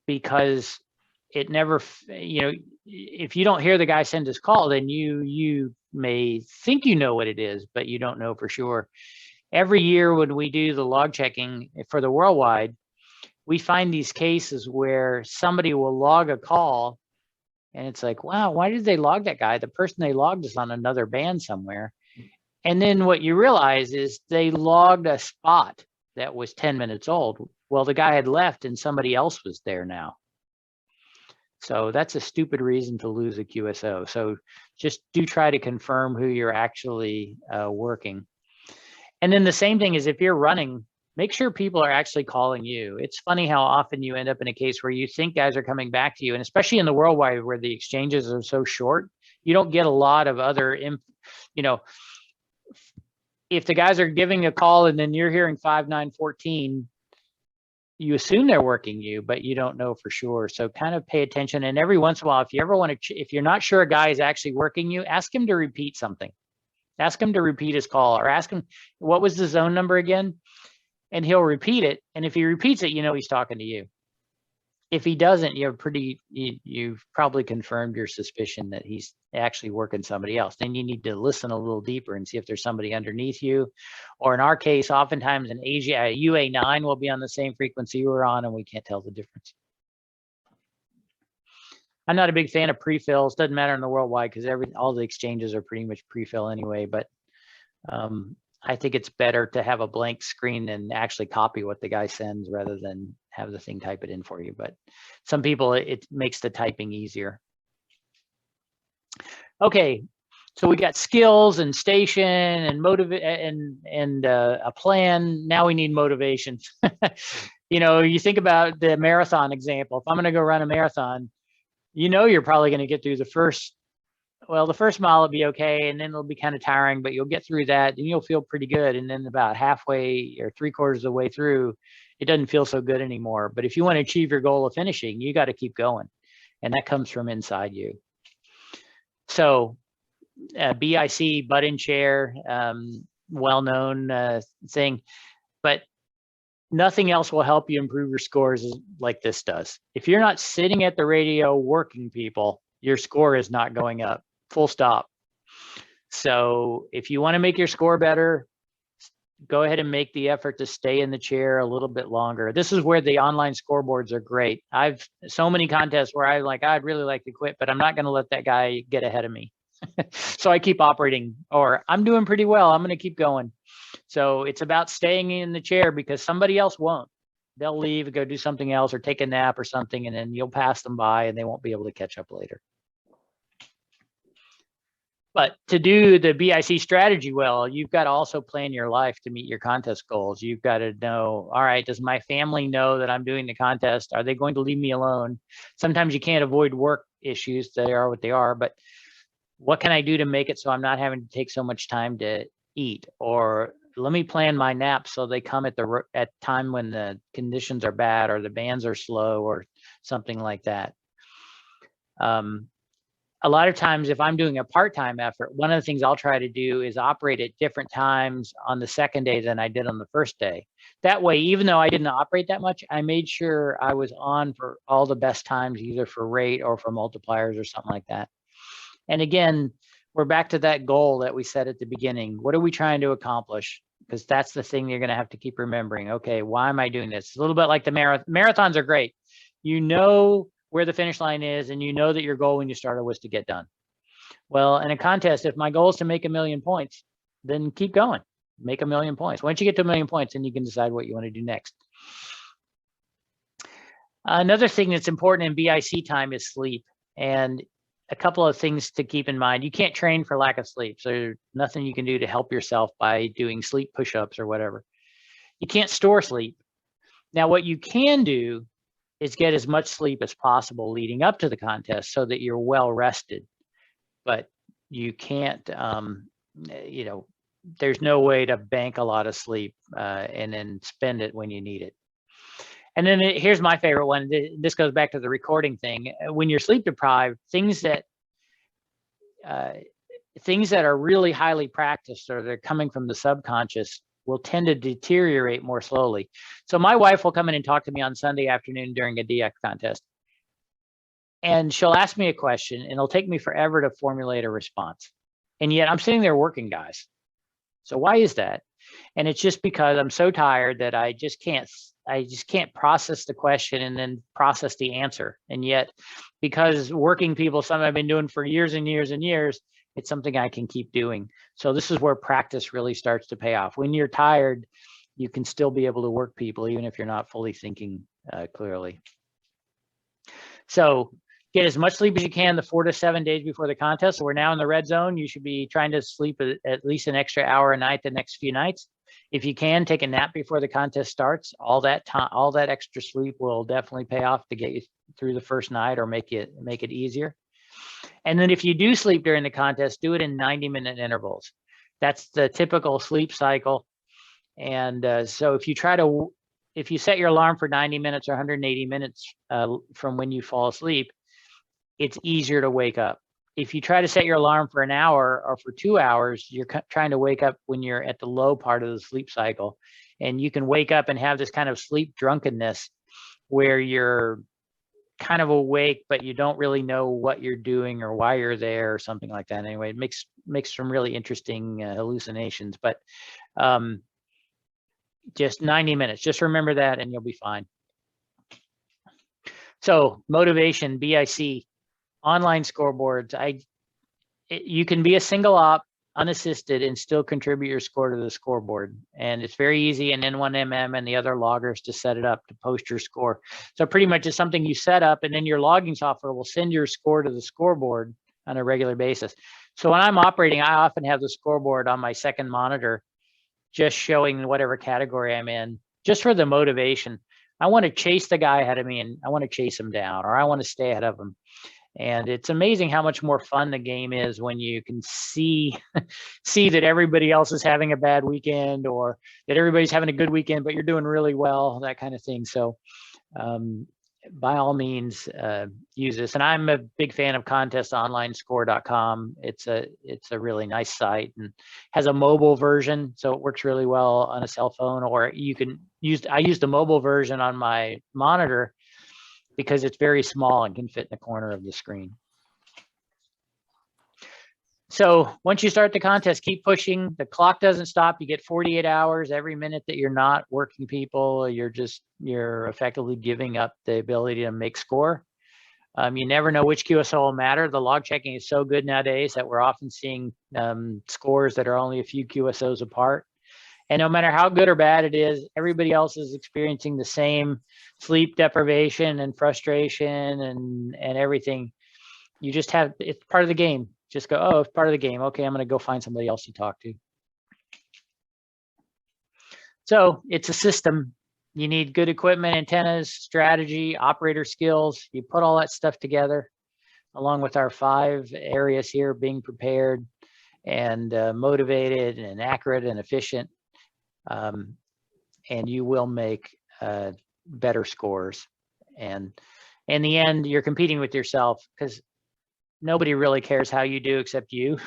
Because it never, if you don't hear the guy send his call, then you may think you know what it is, but you don't know for sure. Every year when we do the log checking for the worldwide, we find these cases where somebody will log a call and it's like, wow, why did they log that guy? The person they logged is on another band somewhere. And then what you realize is they logged a spot that was 10 minutes old. Well, the guy had left and somebody else was there now. So that's a stupid reason to lose a QSO. So just do try to confirm who you're actually working. And then the same thing is if you're running, make sure people are actually calling you. It's funny how often you end up in a case where you think guys are coming back to you, and especially in the worldwide where the exchanges are so short, you don't get a lot of other, if the guys are giving a call and then you're hearing 5914, you assume they're working you, but you don't know for sure. So kind of pay attention. And every once in a while, if you ever want to, if you're not sure a guy is actually working you, ask him to repeat something. Ask him to repeat his call, or ask him, what was the zone number again? And he'll repeat it. And if he repeats it, you know he's talking to you. If he doesn't, you've probably confirmed your suspicion that he's actually working somebody else. Then you need to listen a little deeper and see if there's somebody underneath you. Or in our case, oftentimes an UA9 will be on the same frequency we're on and we can't tell the difference. I'm not a big fan of pre-fills. Doesn't matter in the worldwide because all the exchanges are pretty much pre-fill anyway. But I think it's better to have a blank screen and actually copy what the guy sends rather than have the thing type it in for you. But some people, it makes the typing easier. Okay, So we got skills and station and a plan. Now we need motivation. You know, you think about the marathon example. If I'm going to go run a marathon, you know, you're probably going to get through the first mile will be okay, and then it'll be kind of tiring, but you'll get through that and you'll feel pretty good. And then about halfway or 3/4 of the way through, it doesn't feel so good anymore. But if you want to achieve your goal of finishing, you got to keep going. And that comes from inside you. So BIC, butt in chair, well-known thing, but nothing else will help you improve your scores like this does. If you're not sitting at the radio working people, your score is not going up, full stop. So if you want to make your score better, go ahead and make the effort to stay in the chair a little bit longer. This is where the online scoreboards are great. I've so many contests where I'm like, I'd really like to quit, but I'm not going to let that guy get ahead of me. So I keep operating, or I'm doing pretty well, I'm going to keep going. So it's about staying in the chair because somebody else won't. They'll leave, go do something else or take a nap or something, and then you'll pass them by and they won't be able to catch up later. But to do the BIC strategy well, you've got to also plan your life to meet your contest goals. You've got to know, all right, does my family know that I'm doing the contest? Are they going to leave me alone? Sometimes you can't avoid work issues. They are what they are, but what can I do to make it so I'm not having to take so much time to eat? Or let me plan my naps so they come at time when the conditions are bad or the bands are slow or something like that. A lot of times if I'm doing a part-time effort, one of the things I'll try to do is operate at different times on the second day than I did on the first day. That way, even though I didn't operate that much, I made sure I was on for all the best times, either for rate or for multipliers or something like that. And again, we're back to that goal that we set at the beginning. What are we trying to accomplish? Because that's the thing you're going to have to keep remembering. Okay, why am I doing this? It's a little bit like the marathons are great. You know where the finish line is, and you know that your goal when you started was to get done. Well, in a contest, if my goal is to make 1 million points, then keep going, make 1 million points. Once you get to 1 million points, then you can decide what you want to do next. Another thing that's important in BIC time is sleep. And a couple of things to keep in mind. You can't train for lack of sleep. So there's nothing you can do to help yourself by doing sleep push-ups or whatever. You can't store sleep. Now, what you can do is get as much sleep as possible leading up to the contest so that you're well rested. But you can't, you know, there's no way to bank a lot of sleep and then spend it when you need it. And then here's my favorite one. This goes back to the recording thing. When you're sleep deprived, things that are really highly practiced or they're coming from the subconscious will tend to deteriorate more slowly. So my wife will come in and talk to me on Sunday afternoon during a DX contest. And she'll ask me a question and it'll take me forever to formulate a response. And yet I'm sitting there working, guys. So why is that? And it's just because I'm so tired that I just can't process the question and then process the answer. And yet, because working people, something I've been doing for years and years and years, it's something I can keep doing. So this is where practice really starts to pay off. When you're tired, you can still be able to work people, even if you're not fully thinking clearly. So get as much sleep as you can the 4 to 7 days before the contest. So we're now in the red zone. You should be trying to sleep at least an extra hour a night the next few nights. If you can, take a nap before the contest starts. All that time, all that extra sleep will definitely pay off to get you through the first night or make it easier. And then if you do sleep during the contest, do it in 90-minute intervals. That's the typical sleep cycle. And so if you set your alarm for 90 minutes or 180 minutes from when you fall asleep, it's easier to wake up. If you try to set your alarm for an hour or for 2 hours, you're trying to wake up when you're at the low part of the sleep cycle. And you can wake up and have this kind of sleep drunkenness where you're kind of awake, but you don't really know what you're doing or why you're there or something like that. Anyway, it makes some really interesting hallucinations, but just 90 minutes, just remember that and you'll be fine. So motivation, BIC, online scoreboards. You can be a single op, unassisted, and still contribute your score to the scoreboard. And it's very easy in N1MM and the other loggers to set it up to post your score. So pretty much it's something you set up, and then your logging software will send your score to the scoreboard on a regular basis. So when I'm operating, I often have the scoreboard on my second monitor, just showing whatever category I'm in, just for the motivation. I want to chase the guy ahead of me, and I want to chase him down, or I want to stay ahead of him. And it's amazing how much more fun the game is when you can see that everybody else is having a bad weekend, or that everybody's having a good weekend, but you're doing really well, that kind of thing. So by all means, use this. And I'm a big fan of contestonlinescore.com. It's a really nice site and has a mobile version, so it works really well on a cell phone, or you can I use the mobile version on my monitor because it's very small and can fit in the corner of the screen. So once you start the contest, keep pushing. The clock doesn't stop. You get 48 hours. Every minute that you're not working people, you're effectively giving up the ability to make score. You never know which QSO will matter. The log checking is so good nowadays that we're often seeing scores that are only a few QSOs apart. And no matter how good or bad it is, everybody else is experiencing the same sleep deprivation and frustration and everything. You just have, it's part of the game. Just go, oh, it's part of the game. Okay, I'm going to go find somebody else to talk to. So it's a system. You need good equipment, antennas, strategy, operator skills. You put all that stuff together, along with our 5 areas here: being prepared and motivated and accurate and efficient. And you will make better scores. And in the end, you're competing with yourself, because nobody really cares how you do except you.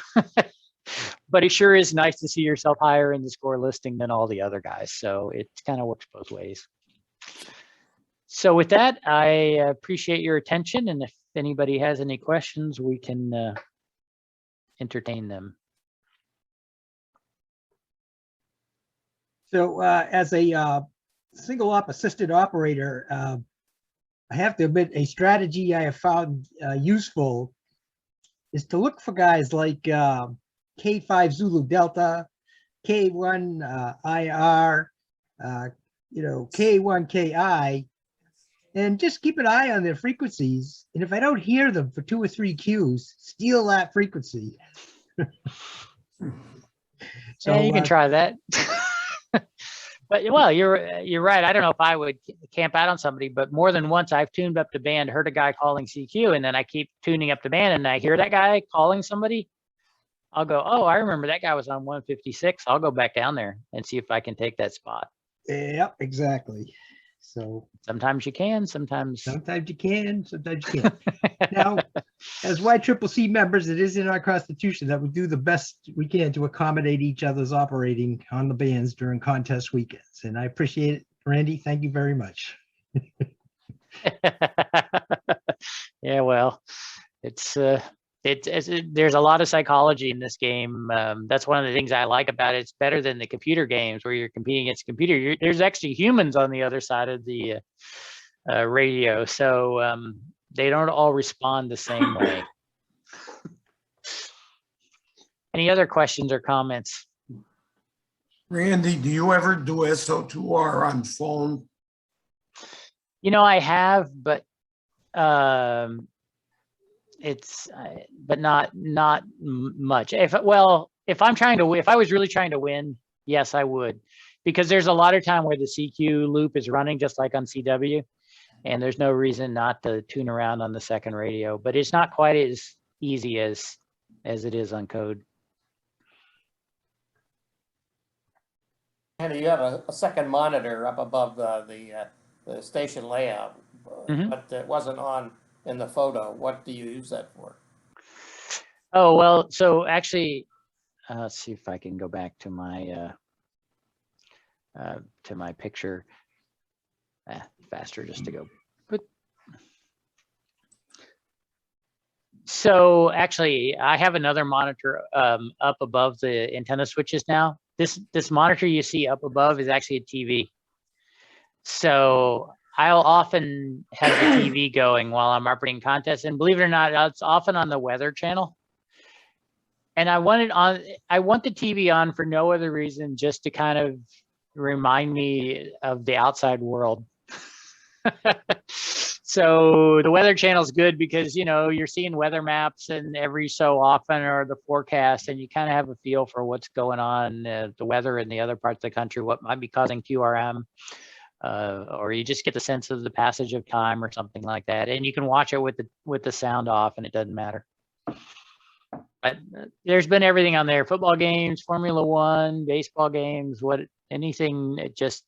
But it sure is nice to see yourself higher in the score listing than all the other guys. So it kind of works both ways. So with that, I appreciate your attention. And if anybody has any questions, we can entertain them. So as a single op assisted operator, I have to admit, a strategy I have found useful is to look for guys like K5 Zulu Delta, K1 IR, K1 KI, and just keep an eye on their frequencies. And if I don't hear them for 2 or 3 cues, steal that frequency. So yeah, you can try that. But well, you're right. I don't know if I would camp out on somebody, but more than once I've tuned up the band, heard a guy calling CQ, and then I keep tuning up the band and I hear that guy calling somebody. I'll go, oh, I remember that guy was on 156. I'll go back down there and see if I can take that spot. Yep, exactly. So sometimes you can, sometimes you can, sometimes you can't. Now, as YCCC members, it is in our constitution that we do the best we can to accommodate each other's operating on the bands during contest weekends. And I appreciate it. Randy, thank you very much. Yeah, well, there's a lot of psychology in this game. That's one of the things I like about it. It's better than the computer games where you're competing against a computer. There's actually humans on the other side of the radio, so they don't all respond the same way. Any other questions or comments? Randy, do you ever do SO2R on phone? You know, I have, but but not much. If I was really trying to win, yes, I would, because there's a lot of time where the CQ loop is running just like on CW, and there's no reason not to tune around on the second radio. But it's not quite as easy as it is on code. And you have a second monitor up above the station layout, but it wasn't on in the photo. What do you use that for? Oh, well, so actually, let's see if I can go back to my picture. Faster just to go. So actually, I have another monitor up above the antenna switches now. This monitor you see up above is actually a TV. So I'll often have the TV going while I'm operating contests, and believe it or not, it's often on the weather channel. And I want the TV on for no other reason, just to kind of remind me of the outside world. So the Weather Channel is good because, you know, you're seeing weather maps and every so often or the forecast, and you kind of have a feel for what's going on, the weather in the other parts of the country, what might be causing QRM, or you just get the sense of the passage of time or something like that. And you can watch it with the sound off, and it doesn't matter. But there's been everything on there: football games, Formula One, baseball games, anything. It's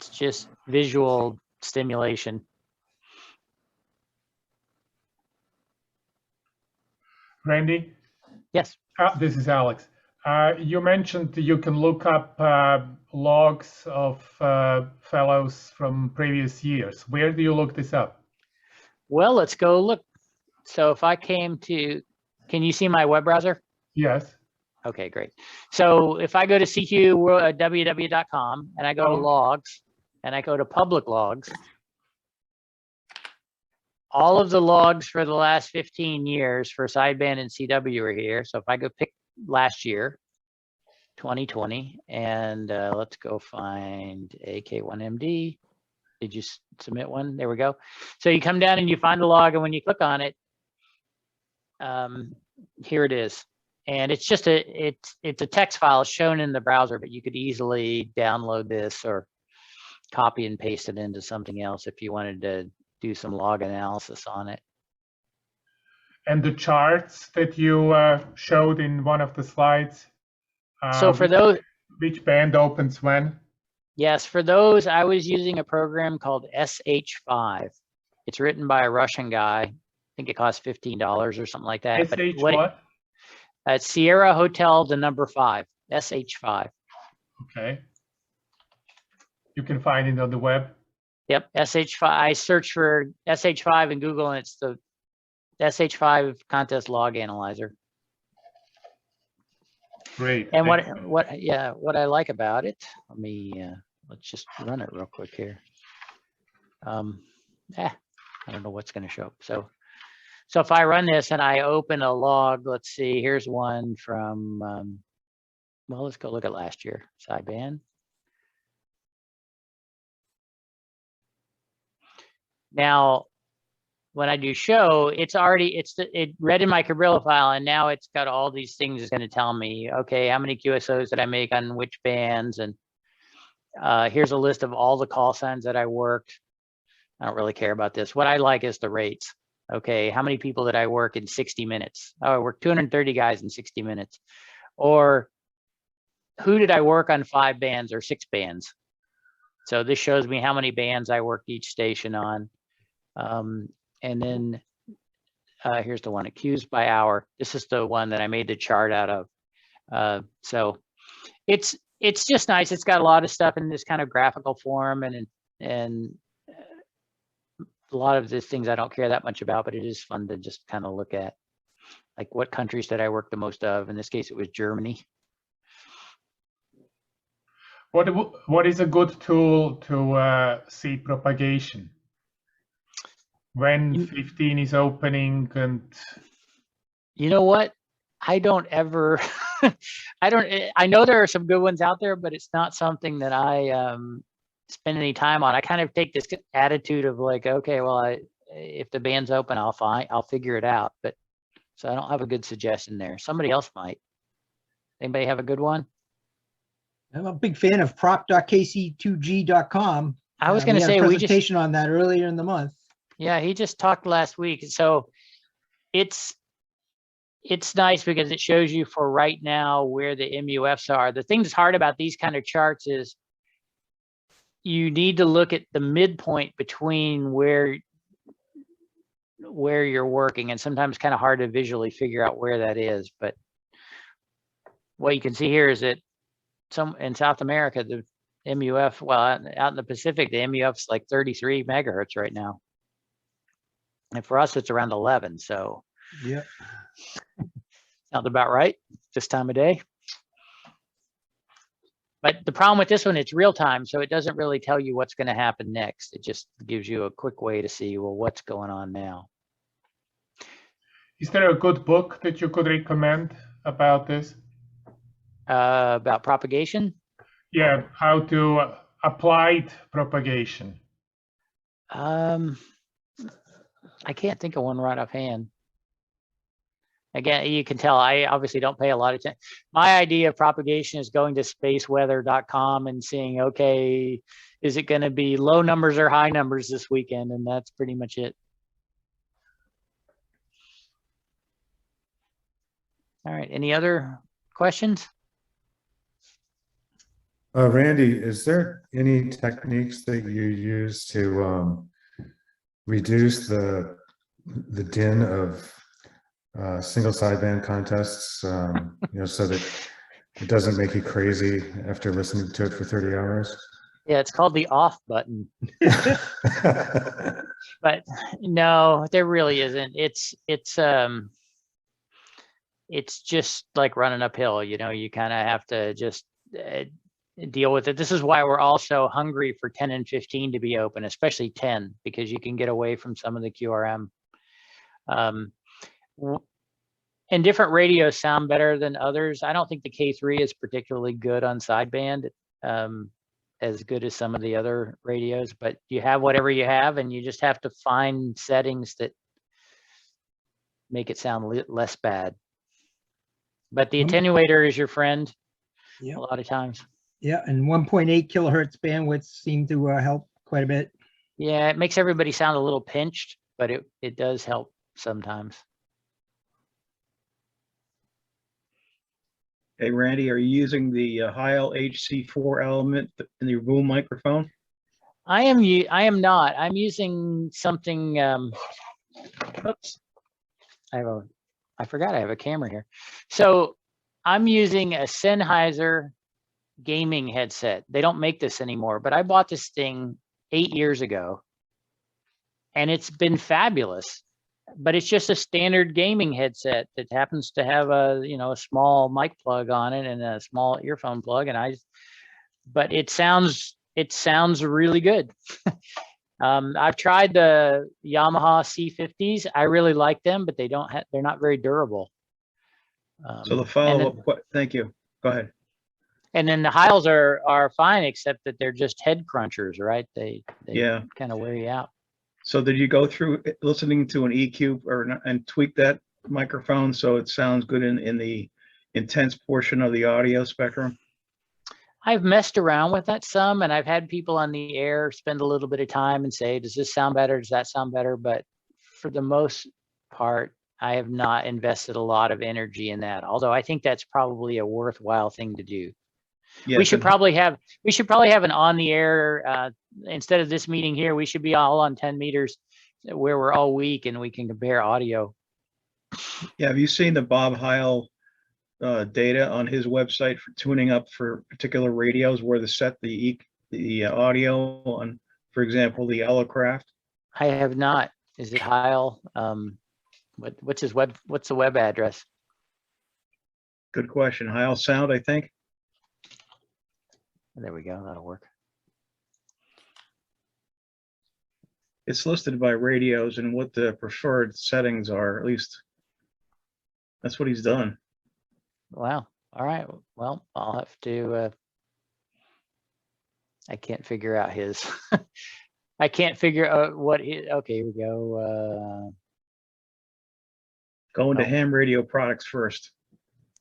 just visual stimulation. Randy? Yes. This is Alex. You mentioned you can look up logs of fellows from previous years. Where do you look this up? Well, let's go look. So if I came to, can you see my web browser? Yes. Okay, great. So if I go to cqwww.com and I go to logs and I go to public logs, all of the logs for the last 15 years for sideband and CW are here. So if I go pick last year, 2020, and let's go find AK1MD. Did you submit one? There we go. So you come down and you find the log, and when you click on it, here it is. And it's just it's a text file shown in the browser, but you could easily download this or copy and paste it into something else if you wanted to do some log analysis on it. And the charts that you showed in one of the slides. So for those, which band opens when? Yes, for those, I was using a program called SH5. It's written by a Russian guy. I think it costs $15 or something like that. SH what? Sierra Hotel, the number 5, SH5. Okay. You can find it on the web. Yep, SH5. I searched for SH5 in Google, and it's the SH5 contest log analyzer. Great. And what I like about it, let's just run it real quick here. I don't know what's going to show up. So if I run this and I open a log, let's see, here's one from, well, let's go look at last year, sideband. Now, when I do show, it read in my Cabrilla file, and now it's got all these things. It's going to tell me, okay, how many QSOs did I make on which bands, and here's a list of all the call signs that I worked. I don't really care about this. What I like is the rates. Okay, how many people did I work in 60 minutes? Oh, I worked 230 guys in 60 minutes. Or who did I work on 5 bands or 6 bands? So this shows me how many bands I worked each station on. And then here's the one, queues by hour. This is the one that I made the chart out of. So it's just nice. It's got a lot of stuff in this kind of graphical form, and a lot of the things I don't care that much about, but it is fun to just kind of look at. Like, what countries did I work the most of? In this case, it was Germany. What is a good tool to see propagation? When 15 is opening, and you know what? I don't ever, I know there are some good ones out there, but it's not something that I spend any time on. I kind of take this attitude of like, okay, well, if the band's open, I'll figure it out. But so I don't have a good suggestion there. Somebody else might. Anybody have a good one? I'm a big fan of prop.kc2g.com. I was going to say, we had a presentation on that earlier in the month. Yeah, he just talked last week. So it's nice because it shows you for right now where the MUFs are. The thing that's hard about these kind of charts is you need to look at the midpoint between where you're working, and sometimes kind of hard to visually figure out where that is. But what you can see here is that in South America, the MUF, well, out in the Pacific, the MUF's like 33 megahertz right now. And for us, it's around 11. So yeah, sounds about right this time of day. But the problem with this one, it's real time, so it doesn't really tell you what's going to happen next. It just gives you a quick way to see, well, what's going on now. Is there a good book that you could recommend about this? About propagation? Yeah, how to applied propagation. I can't think of one right offhand. Again, you can tell I obviously don't pay a lot of attention. My idea of propagation is going to spaceweather.com and seeing, okay, is it going to be low numbers or high numbers this weekend? And that's pretty much it. All right, any other questions? Randy, is there any techniques that you use to reduce the din of single sideband contests, so that it doesn't make you crazy after listening to it for 30 hours? Yeah, it's called the off button. But no, there really isn't. It's just like running uphill, you kind of have to just deal with it. This is why we're also hungry for 10 and 15 to be open, especially 10, because you can get away from some of the QRM. And different radios sound better than others. I don't think the K3 is particularly good on sideband, as good as some of the other radios, but you have whatever you have, and you just have to find settings that make it sound less bad. But the attenuator is your friend a lot of times. Yeah, and 1.8 kilohertz bandwidths seem to help quite a bit. Yeah, it makes everybody sound a little pinched, but it does help sometimes. Hey, Randy, are you using the Heil HC4 element in your boom microphone? I am not. I'm using something. Oops. I forgot I have a camera here. So I'm using a Sennheiser gaming headset. They don't make this anymore, but I bought this thing 8 years ago, and it's been fabulous. But it's just a standard gaming headset that happens to have a a small mic plug on it and a small earphone plug, but it sounds really good. I've tried the Yamaha C50s. I really like them, but they're not very durable. So the follow-up, thank you. Go ahead. And then the Heils are fine, except that they're just head crunchers, right? They Yeah. kind of wear you out. So did you go through listening to an EQ and tweak that microphone so it sounds good in the intense portion of the audio spectrum? I've messed around with that some, and I've had people on the air spend a little bit of time and say, does this sound better? Does that sound better? But for the most part, I have not invested a lot of energy in that. Although I think that's probably a worthwhile thing to do. Yes, we should probably have an on the air, instead of this meeting here, we should be all on 10 meters where we're all weak and we can compare audio. Yeah, have you seen the Bob Heil data on his website for tuning up for particular radios where to set the audio on, for example, the Elecraft? I have not. Is it Heil? What's the web address? Good question. Heil Sound, I think. There we go. That'll work. It's listed by radios and what the preferred settings are. At least that's what he's done. Wow. All right. Well, I'll have to. I can't figure out his. I can't figure out what. Okay, here we go. Go into ham radio products first.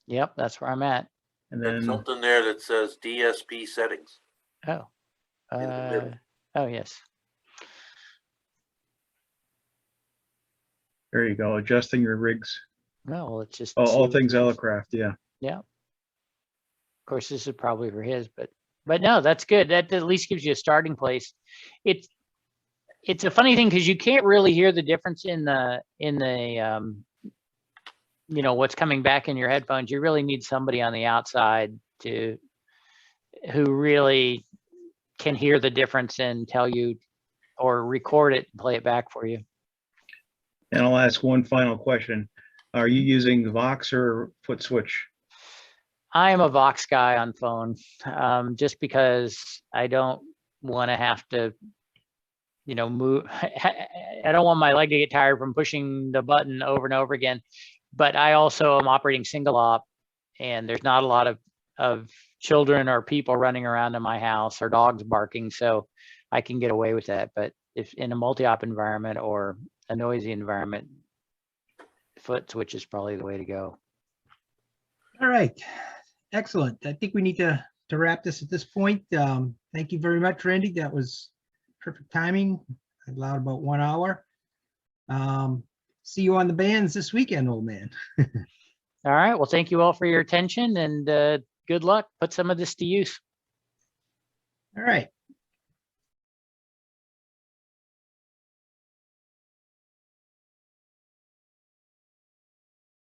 Yep, that's where I'm at. And There's then something there that says DSP settings. Oh. In the middle. Oh yes. there you go. Adjusting your rigs. No, well, it's just All things Elecraft. Yeah. Yeah. Of course, this is probably for his, but no, that's good. That at least gives you a starting place. It's a funny thing because you can't really hear the difference in the what's coming back in your headphones. You really need somebody on the outside who really can hear the difference and tell you or record it and play it back for you. And I'll ask one final question. Are you using Vox or foot switch? I am a Vox guy on phone, just because I don't want to have to, move. I don't want my leg to get tired from pushing the button over and over again. But I also am operating single op, and there's not a lot of children or people running around in my house or dogs barking, so I can get away with that. But if in a multi-op environment or a noisy environment, foot switch is probably the way to go. All right, excellent. I think we need to wrap this at this point. Thank you very much, Randy. That was perfect timing. I allowed about 1 hour. See you on the bands this weekend, old man. All right. Well, thank you all for your attention, and good luck. Put some of this to use. All right.